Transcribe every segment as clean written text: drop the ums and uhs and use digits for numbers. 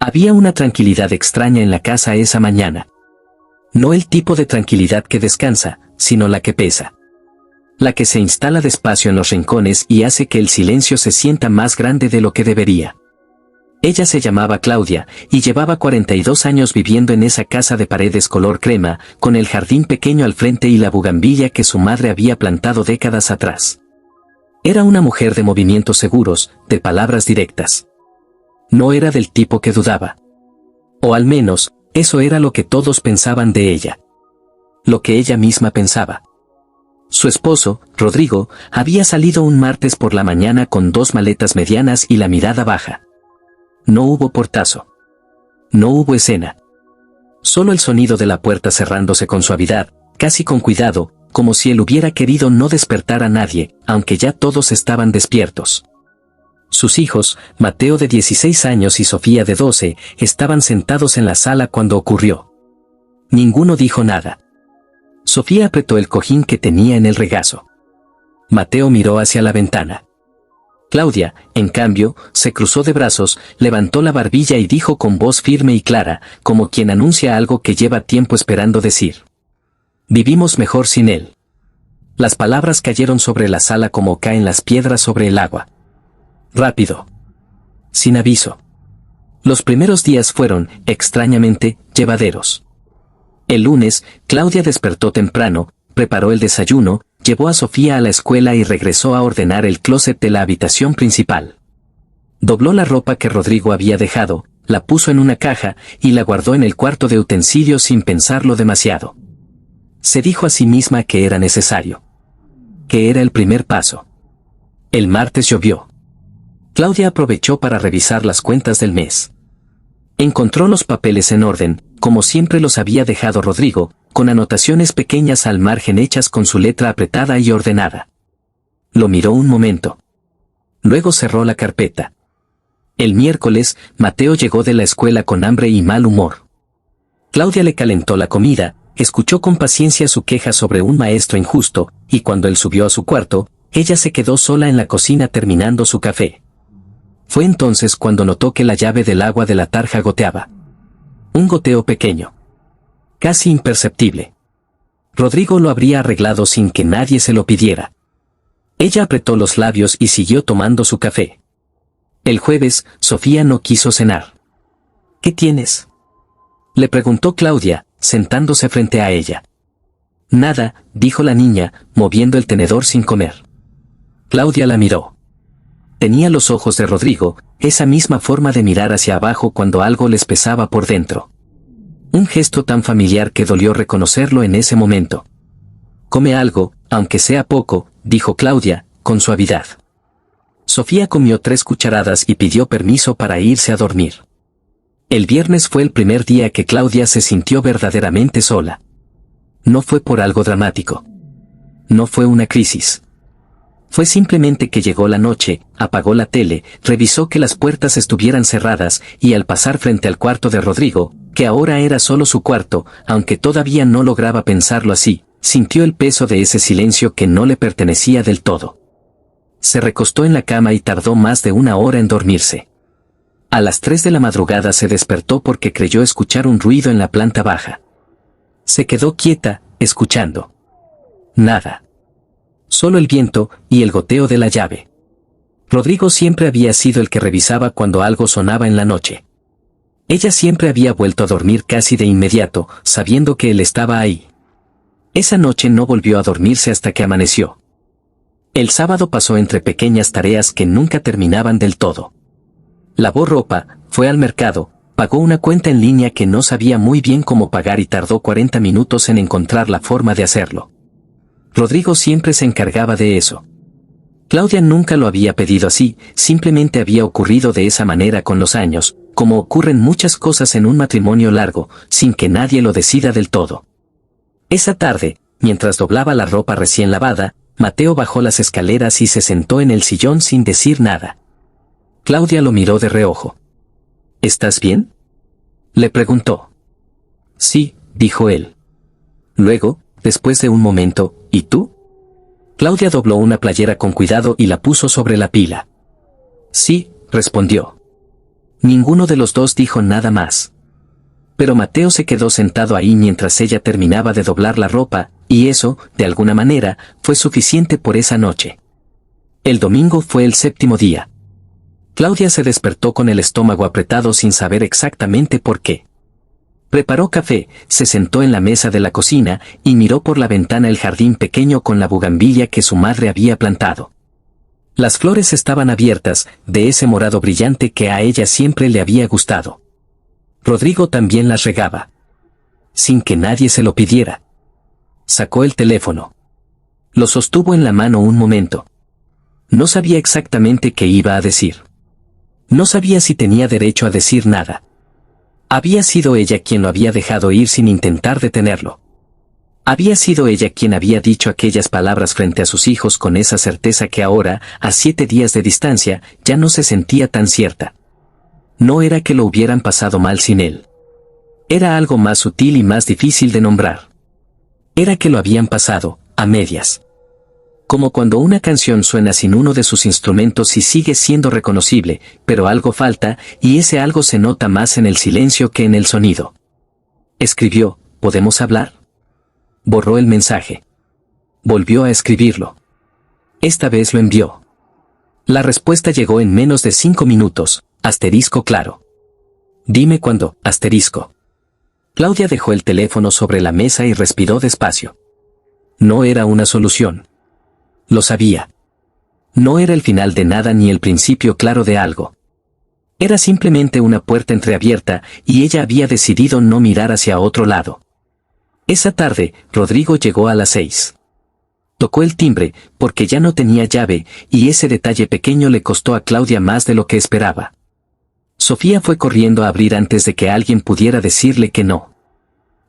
Había una tranquilidad extraña en la casa esa mañana. No el tipo de tranquilidad que descansa, sino la que pesa. La que se instala despacio en los rincones y hace que el silencio se sienta más grande de lo que debería. Ella se llamaba Claudia, y llevaba 42 años viviendo en esa casa de paredes color crema, con el jardín pequeño al frente y la bugambilla que su madre había plantado décadas atrás. Era una mujer de movimientos seguros, de palabras directas. No era del tipo que dudaba. O al menos, eso era lo que todos pensaban de ella. Lo que ella misma pensaba. Su esposo, Rodrigo, había salido un martes por la mañana con 2 maletas medianas y la mirada baja. No hubo portazo. No hubo escena. Solo el sonido de la puerta cerrándose con suavidad, casi con cuidado, como si él hubiera querido no despertar a nadie, aunque ya todos estaban despiertos. Sus hijos, Mateo de 16 años y Sofía de 12, estaban sentados en la sala cuando ocurrió. Ninguno dijo nada. Sofía apretó el cojín que tenía en el regazo. Mateo miró hacia la ventana. Claudia, en cambio, se cruzó de brazos, levantó la barbilla y dijo con voz firme y clara, como quien anuncia algo que lleva tiempo esperando decir. Vivimos mejor sin él. Las palabras cayeron sobre la sala como caen las piedras sobre el agua. Rápido. Sin aviso. Los primeros días fueron, extrañamente, llevaderos. El lunes, Claudia despertó temprano, preparó el desayuno, llevó a Sofía a la escuela y regresó a ordenar el closet de la habitación principal. Dobló la ropa que Rodrigo había dejado, la puso en una caja y la guardó en el cuarto de utensilios sin pensarlo demasiado. Se dijo a sí misma que era necesario. Que era el primer paso. El martes llovió. Claudia aprovechó para revisar las cuentas del mes. Encontró los papeles en orden, como siempre los había dejado Rodrigo, con anotaciones pequeñas al margen hechas con su letra apretada y ordenada. Lo miró un momento. Luego cerró la carpeta. El miércoles, Mateo llegó de la escuela con hambre y mal humor. Claudia le calentó la comida, escuchó con paciencia su queja sobre un maestro injusto, y cuando él subió a su cuarto, ella se quedó sola en la cocina terminando su café. Fue entonces cuando notó que la llave del agua de la tarja goteaba. Un goteo pequeño. Casi imperceptible. Rodrigo lo habría arreglado sin que nadie se lo pidiera. Ella apretó los labios y siguió tomando su café. El jueves, Sofía no quiso cenar. ¿Qué tienes?, le preguntó Claudia, sentándose frente a ella. Nada, dijo la niña, moviendo el tenedor sin comer. Claudia la miró. Tenía los ojos de Rodrigo, esa misma forma de mirar hacia abajo cuando algo les pesaba por dentro. Un gesto tan familiar que dolió reconocerlo en ese momento. Come algo, aunque sea poco, dijo Claudia, con suavidad. Sofía comió 3 cucharadas y pidió permiso para irse a dormir. El viernes fue el primer día que Claudia se sintió verdaderamente sola. No fue por algo dramático. No fue una crisis. Fue simplemente que llegó la noche, apagó la tele, revisó que las puertas estuvieran cerradas y al pasar frente al cuarto de Rodrigo, que ahora era solo su cuarto, aunque todavía no lograba pensarlo así, sintió el peso de ese silencio que no le pertenecía del todo. Se recostó en la cama y tardó más de 1 hora en dormirse. A las 3 de la madrugada se despertó porque creyó escuchar un ruido en la planta baja. Se quedó quieta, escuchando. Nada. Solo el viento y el goteo de la llave. Rodrigo siempre había sido el que revisaba cuando algo sonaba en la noche. Ella siempre había vuelto a dormir casi de inmediato, sabiendo que él estaba ahí. Esa noche no volvió a dormirse hasta que amaneció. El sábado pasó entre pequeñas tareas que nunca terminaban del todo. Lavó ropa, fue al mercado, pagó una cuenta en línea que no sabía muy bien cómo pagar y tardó 40 minutos en encontrar la forma de hacerlo. Rodrigo siempre se encargaba de eso. Claudia nunca lo había pedido así, simplemente había ocurrido de esa manera con los años, como ocurren muchas cosas en un matrimonio largo, sin que nadie lo decida del todo. Esa tarde, mientras doblaba la ropa recién lavada, Mateo bajó las escaleras y se sentó en el sillón sin decir nada. Claudia lo miró de reojo. ¿Estás bien?, le preguntó. Sí, dijo él. Luego, después de un momento, ¿y tú? Claudia dobló una playera con cuidado y la puso sobre la pila. Sí, respondió. Ninguno de los dos dijo nada más. Pero Mateo se quedó sentado ahí mientras ella terminaba de doblar la ropa, y eso, de alguna manera, fue suficiente por esa noche. El domingo fue el 7º día. Claudia se despertó con el estómago apretado sin saber exactamente por qué. Preparó café, se sentó en la mesa de la cocina y miró por la ventana el jardín pequeño con la bugambilia que su madre había plantado. Las flores estaban abiertas, de ese morado brillante que a ella siempre le había gustado. Rodrigo también las regaba. Sin que nadie se lo pidiera. Sacó el teléfono. Lo sostuvo en la mano un momento. No sabía exactamente qué iba a decir. No sabía si tenía derecho a decir nada. Había sido ella quien lo había dejado ir sin intentar detenerlo. Había sido ella quien había dicho aquellas palabras frente a sus hijos con esa certeza que ahora, a 7 días de distancia, ya no se sentía tan cierta. No era que lo hubieran pasado mal sin él. Era algo más sutil y más difícil de nombrar. Era que lo habían pasado, a medias. Como cuando una canción suena sin uno de sus instrumentos y sigue siendo reconocible, pero algo falta, y ese algo se nota más en el silencio que en el sonido. Escribió, ¿podemos hablar? Borró el mensaje. Volvió a escribirlo. Esta vez lo envió. La respuesta llegó en menos de 5 minutos, asterisco claro. Dime cuándo, asterisco. Claudia dejó el teléfono sobre la mesa y respiró despacio. No era una solución. Lo sabía. No era el final de nada ni el principio claro de algo. Era simplemente una puerta entreabierta y ella había decidido no mirar hacia otro lado. Esa tarde, Rodrigo llegó a las 6. Tocó el timbre, porque ya no tenía llave, y ese detalle pequeño le costó a Claudia más de lo que esperaba. Sofía fue corriendo a abrir antes de que alguien pudiera decirle que no.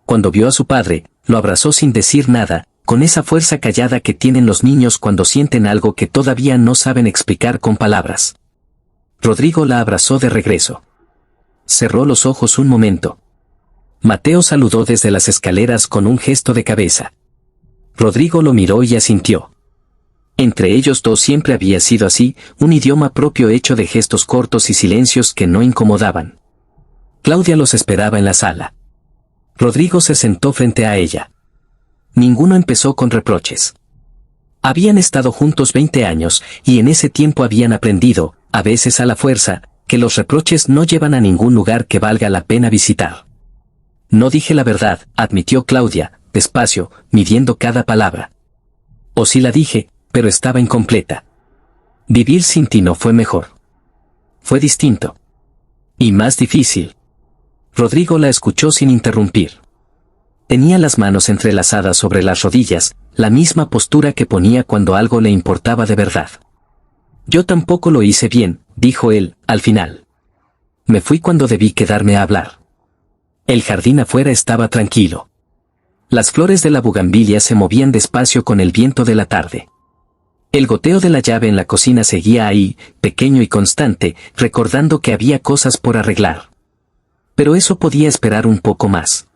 Cuando vio a su padre, lo abrazó sin decir nada, con esa fuerza callada que tienen los niños cuando sienten algo que todavía no saben explicar con palabras. Rodrigo la abrazó de regreso. Cerró los ojos un momento. Mateo saludó desde las escaleras con un gesto de cabeza. Rodrigo lo miró y asintió. Entre ellos dos siempre había sido así, un idioma propio hecho de gestos cortos y silencios que no incomodaban. Claudia los esperaba en la sala. Rodrigo se sentó frente a ella. Ninguno empezó con reproches. Habían estado juntos 20 años, y en ese tiempo habían aprendido, a veces a la fuerza, que los reproches no llevan a ningún lugar que valga la pena visitar. No dije la verdad, admitió Claudia, despacio, midiendo cada palabra. O sí la dije, pero estaba incompleta. Vivir sin ti no fue mejor. Fue distinto. Y más difícil. Rodrigo la escuchó sin interrumpir. Tenía las manos entrelazadas sobre las rodillas, la misma postura que ponía cuando algo le importaba de verdad. Yo tampoco lo hice bien, dijo él, al final. Me fui cuando debí quedarme a hablar. El jardín afuera estaba tranquilo. Las flores de la bugambilia se movían despacio con el viento de la tarde. El goteo de la llave en la cocina seguía ahí, pequeño y constante, recordando que había cosas por arreglar. Pero eso podía esperar un poco más.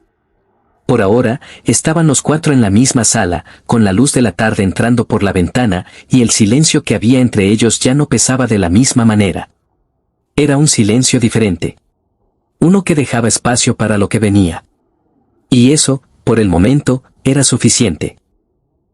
Por ahora, estaban los 4 en la misma sala, con la luz de la tarde entrando por la ventana, y el silencio que había entre ellos ya no pesaba de la misma manera. Era un silencio diferente. Uno que dejaba espacio para lo que venía. Y eso, por el momento, era suficiente.